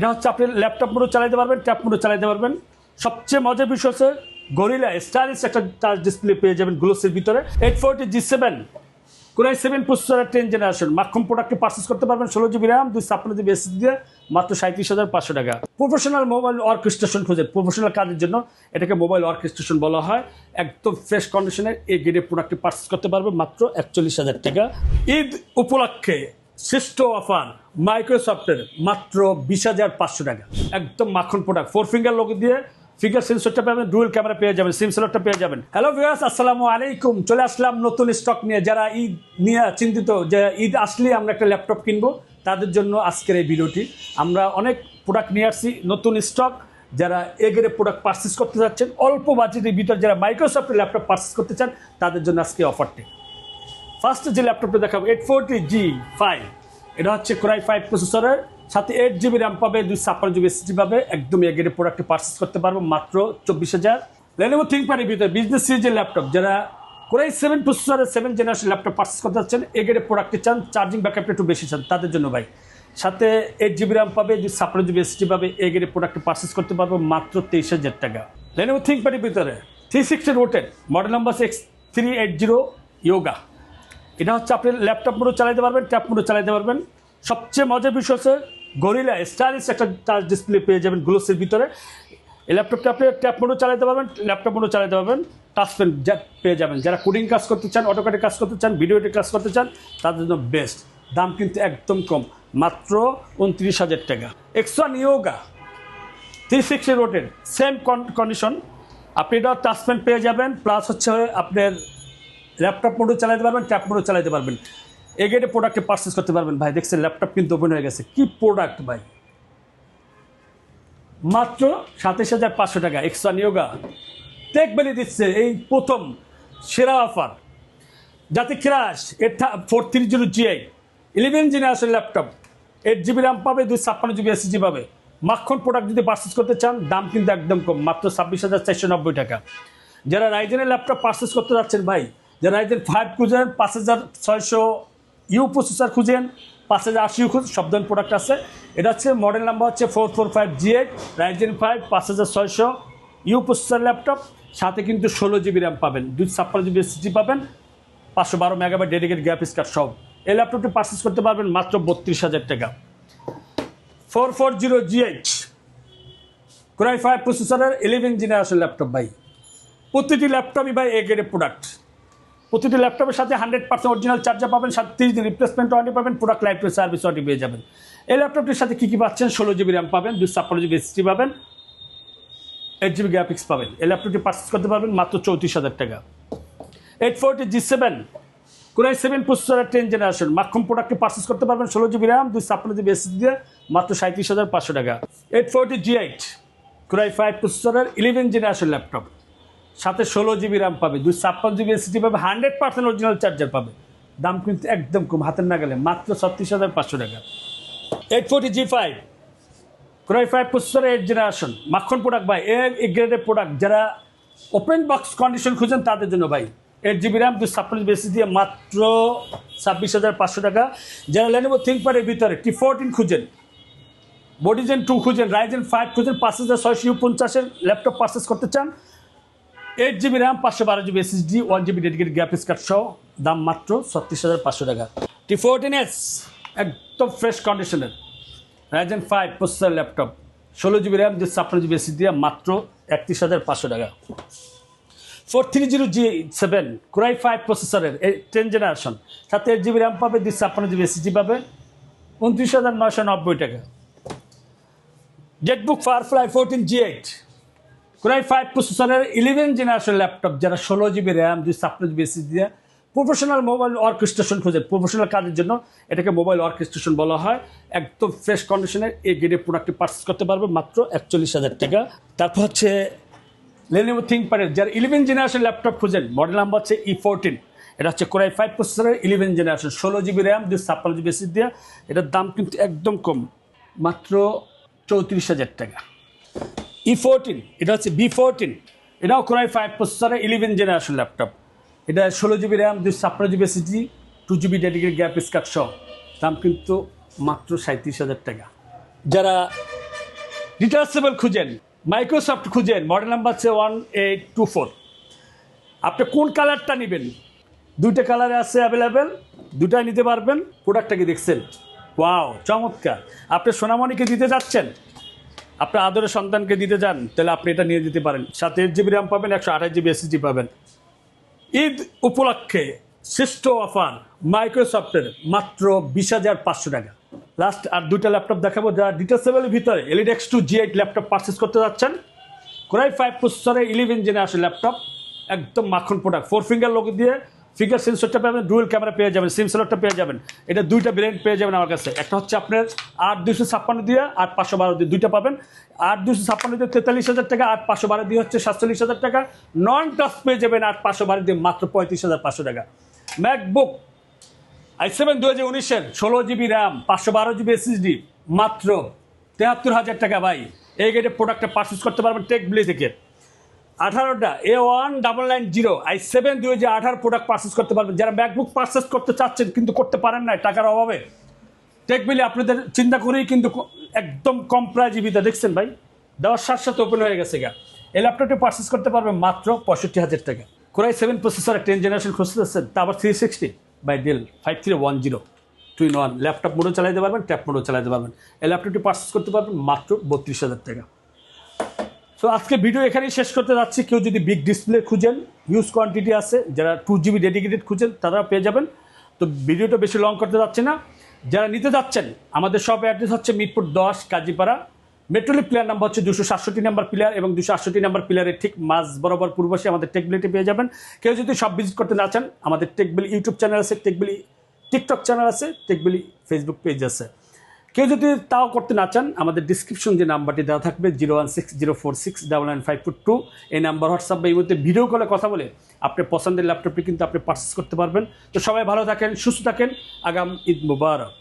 এটা হচ্ছে আপনি ল্যাপটপ মোডও চালাতে পারবেন, ট্যাব মোডও চালাতে পারবেন। সবচেয়ে মজার বিষয় হচ্ছে গরিলা স্টাইলিশ একটা টাচ ডিসপ্লে পেয়ে যাবেন গ্লোসের ভিতরে। 840 G7 কোরাই 7 প্রসেসরের 10 জেনারেশন মাখন প্রোডাক্টে পারচেস করতে পারবেন 16 GB RAM 256 GB SSD দিয়ে মাত্র 37,500 টাকা। প্রফেশনাল মোবাইল অর্কেস্ট্রেশন খুঁজেন, প্রফেশনাল কাজের জন্য এটাকে মোবাইল অর্কেস্ট্রেশন বলা হয়। একদম ফ্রেশ কন্ডিশনের এই গ্রেডের প্রোডাক্টে পারচেস করতে পারবেন মাত্র 41,000 টাকা। ঈদ উপলক্ষে শ্রেষ্ঠ অফার মাইক্রোসফটের মাত্র 20,500 টাকা। একদম মাখন প্রোডাক্ট, 4 ফিঙ্গার লোগো দিয়ে ফিঙ্গার সেন্সরটা পাবেন, ডুয়েল ক্যামেরা পেয়ে যাবেন, সিম স্লটটা পেয়ে যাবেন। হ্যালো ভিউয়ার্স, আসসালামু আলাইকুম। চলে আসলাম নতুন স্টক নিয়ে। যারা ঈদ নিয়ে চিন্তিত যে ঈদ আসলে আমরা একটা ল্যাপটপ কিনবো, তাদের জন্য আজকের এই ভিডিওটি। আমরা অনেক প্রোডাক্ট নিয়ে আসছি নতুন স্টক। যারা এগেরে প্রোডাক্ট পারচেস করতে যাচ্ছেন, অল্প বাজেটের ভিতর যারা মাইক্রোসফটের ল্যাপটপ পারচেস করতে চান, তাদের জন্য আজকে অফারটি। ফার্স্ট যে ল্যাপটপটা দেখাবো 840 G5, এটা হচ্ছে কোরাই 5 প্রসেসরের সাথে 8 GB RAM পাবে, 256 GB SSD পাবে। একদম এগেরে প্রোডাক্টে পারচেস করতে পারবো মাত্র 24,000। Lenovo ThinkPad-এর ভিতরে বিজনেস সিরিজের ল্যাপটপ, যারা কোরাই 7 প্রসেসরের 7 জেনারেশন ল্যাপটপ পারচেস করতে যাচ্ছেন, এগেরে প্রোডাক্টে চান, চার্জিং ব্যাকআপটা একটু বেশি চান, তাদের জন্য ভাই। সাথে 8 GB RAM পাবে, 256 GB SSD পাবে। এগেরে প্রোডাক্টে পারচেস করতে পারবো মাত্র 23,000 টাকা। Lenovo ThinkPad-এর ভিতরে 360 রোটেড মডেল নাম্বার 6380 ইয়োগা, এটা হচ্ছে আপনি ল্যাপটপ মোডও চালাতে পারবেন, ট্যাব মোডও চালাতে পারবেন। সবচেয়ে মজার বিষয় হচ্ছে গরিলা স্টাইলিশ একটা টাচ ডিসপ্লে পেয়ে যাবেন গ্লোসের ভিতরে। এই ল্যাপটপটা আপনি ট্যাব মোডও চালাতে পারবেন, ল্যাপটপ মোডও চালাতে পারবেন, টাচ পেন পেয়ে যাবেন। যারা কোডিং কাজ করতে চান, অটোক্যাডে কাজ করতে চান, ভিডিও এডিট কাজ করতে চান, তাদের জন্য বেস্ট। দাম কিন্তু একদম কম, মাত্র 29,000 টাকা। X1 yoga 360 রোটেড, same condition. আপনি এটা টাচ পেন পেয়ে যাবেন, প্লাস হচ্ছে আপনার ল্যাপটপ মোডও চালাতে পারবেন, ট্যাব মোডও চালাতে পারবেন। এগেটে প্রোডাক্টে পারচেস করতে পারবেন। ভাই দেখছেন ল্যাপটপ কিন্তু ওপেন হয়ে গেছে, কি প্রোডাক্ট ভাই, মাত্র 27,500 টাকা। X1 ইয়োগা টেক ভ্যালি দিচ্ছে এই প্রথম সেরা অফার। যাতে ক্রাশ 430 G8 11 generation laptop, 8 GB RAM পাবে, 256 GB SSD পাবে। মাখন প্রোডাক্ট যদি পারচেস করতে চান, দাম কিন্তু একদম কম, মাত্র 26,490 টাকা। যারা রাইজেনের ল্যাপটপ পারচেস করতে যাচ্ছেন ভাই, যারা রাইজেন 5 খুঁজেন, 5600 ইউ প্রসেসর খুঁজেন, 5080 ইউ খুঁজেন, সব ধরনের প্রোডাক্ট আছে। এটা হচ্ছে মডেল নাম্বার হচ্ছে 445 G8 Ryzen 5 5600 you processor laptop. সাথে কিন্তু 16 GB RAM পাবেন, 256 GB SSD পাবেন, 512 মেগাবাইট ডেডিকেটেড গ্রাফিক্স কার্ড সব। এই ল্যাপটপটি পারচেস করতে পারবেন মাত্র 32,000 টাকা। 440 G8 কোরাই 5 প্রসেসরের 11 জেনারেশন ল্যাপটপ ভাই। প্রতিটি ল্যাপটপই ভাই এগের প্রোডাক্ট। প্রতিটি ল্যাপটপের সাথে 100% অরিজিনাল চার্জার পাবেন, 30 দিন রিপ্লেসমেন্ট ওয়ারেন্টি পাবেন, product life time service warranty পেয়ে যাবেন। এই ল্যাপটপটির সাথে কী কী পাচ্ছেন? 16 GB RAM পাবেন, 256 GB SSD পাবেন, 8 GB গ্রাফিক্স পাবেন। এই ল্যাপটপটি পারচেস করতে পারবেন মাত্র 34,000 টাকা। 840 G7 কোরাই 7 প্রসেসরের 10 জেনারেশন মাখন প্রোডাক্টে পারচেস করতে পারবেন 16 GB RAM 256 GB SSD দিয়ে মাত্র 37,500 টাকা। 840 G8 কোরাই 5 প্রসেসরের 11 জেনারেশন ল্যাপটপ, সাথে 16 GB RAM পাবে, 256 GB SSD পাবে, 100% অরিজিনাল চার্জার পাবে। দাম কিন্তু একদম কম, হাতের নাগালে, মাত্র 36,500 টাকা। 840 G5 কোরাই 5 প্রসেসরের 8 জেনারেশন মাখন প্রোডাক্ট ভাই, এ গ্রেডের প্রোডাক্ট। যারা ওপেন বক্স কন্ডিশন খুঁজেন, তাদের জন্য ভাই। 8 GB RAM 256 GB SSD দিয়ে মাত্র 26,500 টাকা। যারা Lenovo ThinkPad-এর ভিতরে T14 খুঁজেন, বডিজেন 2 খুঁজেন, রাইজেন 5 খুঁজেন, 5600 U50 ল্যাপটপ পারচেস করতে চান, 8 GB RAM 512 GB SSD 1 GB dedicated graphics card সহ, দাম মাত্র 36,500 টাকা। T14s একদম ফ্রেশ কন্ডিশনের Ryzen 5 processor laptop, 16 GB RAM 256 GB SSD দিয়ে মাত্র 31,500 টাকা। 430 G7 কোরাই 5 প্রসেসরের 10 জেনারেশন, সাথে 8 GB RAM পাবে, 256 GB SSD পাবে, 29,990 টাকা। জেটবুক ফায়ারফ্লাই 14 G8 কোরাই 5 প্রসেসরের 11 জেনারেশন ল্যাপটপ, যারা 16 GB RAM 256 GB SSD দিয়ে প্রফেশনাল মোবাইল অর্কেস্ট্রেশন খোঁজেন, প্রফেশনাল কাজের জন্য এটাকে মোবাইল অর্কেস্ট্রেশন বলা হয়। একদম ফ্রেশ কন্ডিশনের এই গ্রেডের প্রোডাক্টটি পারচেস করতে পারবে মাত্র 41,000 টাকা। তারপর হচ্ছে Lenovo ThinkPad-এর যারা 11 জেনারেশন ল্যাপটপ খুঁজেন, মডেল নাম্বার হচ্ছে E14, এটা হচ্ছে কোরাই 5 প্রসেসরের 11 generation, 16 GB RAM 256 GB SSD দিয়ে। এটার দাম কিন্তু একদম কম, মাত্র 34,000 টাকা। E14 এটা হচ্ছে B14, এটাও কোরাই 5 প্রসেসরের 11 জেনারেশন ল্যাপটপ। এটা 16 GB RAM 256 GB SSD 2 GB dedicated graphics card সহ, দাম কিন্তু মাত্র 37,000 টাকা। যারা ডিটাচেবল খুঁজেন, মাইক্রোসফট খুঁজেন, মডেল নাম্বার হচ্ছে 1824। আপনি কোন কালারটা নেবেন? দুইটা কালারে আছে অ্যাভেলেবেল, দুটাই নিতে পারবেন। প্রোডাক্টটা কি দেখছেন? ওয়াও, চমৎকার। আপনি সোনামণিকে দিতে যাচ্ছেন, আপনার আদরের সন্তানকে দিতে যান, তাহলে আপনি এটা নিয়ে দিতে পারেন। সাথে 8 GB র্যাম পাবেন, 128 GB SSD পাবেন। ঈদ উপলক্ষে শ্রেষ্ঠ অফার মাইক্রোসফটের, মাত্র 20,500 টাকা। লাস্ট আর দুইটা ল্যাপটপ দেখাবো যারা ডিটাচেবলের ভিতরে LED X2 G8 laptop purchase করতে যাচ্ছেন। Core i5 প্রসেসরে 11 জেনারেশন ল্যাপটপ, একদম মাখন প্রোডাক্ট। 4 ফিঙ্গার লোগো দিয়ে ফিঙ্গার সেন্সরটা পাবেন, ডুয়েল ক্যামেরা পেয়ে যাবেন, সিম স্লটটা পেয়ে যাবেন। এটা দুইটা ভেরিয়েন্ট পেয়ে যাবেন আমার কাছে। একটা হচ্ছে আপনার 8,256 দিয়ে 8,512 দিয়ে, দুইটা পাবেন। 8,256 দিয়ে 43,000 টাকা, 8,512 দিয়ে হচ্ছে 47,000 টাকা। নন টাচ পেয়ে যাবেন 8,512 দিয়ে মাত্র 35,500 টাকা। MacBook i7 2019-এর 16 GB RAM, 512 GB SSD, মাত্র 73,000 টাকা। ভাই, এই গেটে প্রোডাক্টটা পারচেস করতে পারবেন টেকবিলি থেকে। 18টা A1990 i7 2018 প্রোডাক্ট পারচেস করতে পারবেন। যারা ম্যাকবুক পারচেস করতে চাচ্ছেন কিন্তু করতে পারেন না টাকার অভাবে, টেকবিলি আপনাদের চিন্তা করেই কিন্তু একদম কম প্রাইজে ভিতরে দেখছেন ভাই, দেওয়ার সাথে সাথে ওপেন হয়ে গেছে গা। এই ল্যাপটপটি পারচেস করতে পারবেন মাত্র 65,000 টাকা। Core i7 প্রসেসর 10 জেনারেশন খুঁজতেছেন, তা আবার 360 বাই ডেল 5310 2-in-1 ল্যাপটপ মোডও চালাতে পারবেন, ট্যাব মোডও চালাতে পারবেন। এই ল্যাপটপটি পারচেস করতে পারবেন মাত্র 32,000 টাকা। তো আজকে ভিডিও এখানেই শেষ করতে যাচ্ছি। কেউ যদি বিগ ডিসপ্লে খুঁজেন, হিউজ কোয়ান্টিটি আছে, যারা 2 GB ডেডিকেটেড খুঁজেন তারা পেয়ে যাবেন। তো ভিডিওটা বেশি লং করতে যাচ্ছে না। যারা নিতে যাচ্ছেন, আমাদের সব অ্যাড্রেস হচ্ছে মিরপুর 10 কাজীপাড়া। মেট্রোলি প্লেয়ার নাম্বার হচ্ছে 267 নাম্বার পিলার, এবং 268 নাম্বার পিলারের ঠিক মাঝ বরাবর পূর্বশে আমাদের টেকবিলিটি পেয়ে যাবেন। কেউ যদি সব ভিজিট করতে না চান, আমাদের টেকবিলি ইউটিউব চ্যানেল আছে, টেকবিলি টিকটক চ্যানেল আছে, টেকবিলি ফেসবুক পেজ আছে। কেউ যদি তাও করতে না চান, আমাদের ডিসক্রিপশন যে নাম্বারটি দেওয়া থাকবে 01604699542, এই নাম্বার হোয়াটসঅ্যাপ বা এই মধ্যে ভিডিও কলে কথা বলে আপনার পছন্দের ল্যাপটপটি কিন্তু আপনি পারচেস করতে পারবেন। তো সবাই ভালো থাকেন, সুস্থ থাকেন। আগাম ঈদ মুবারক।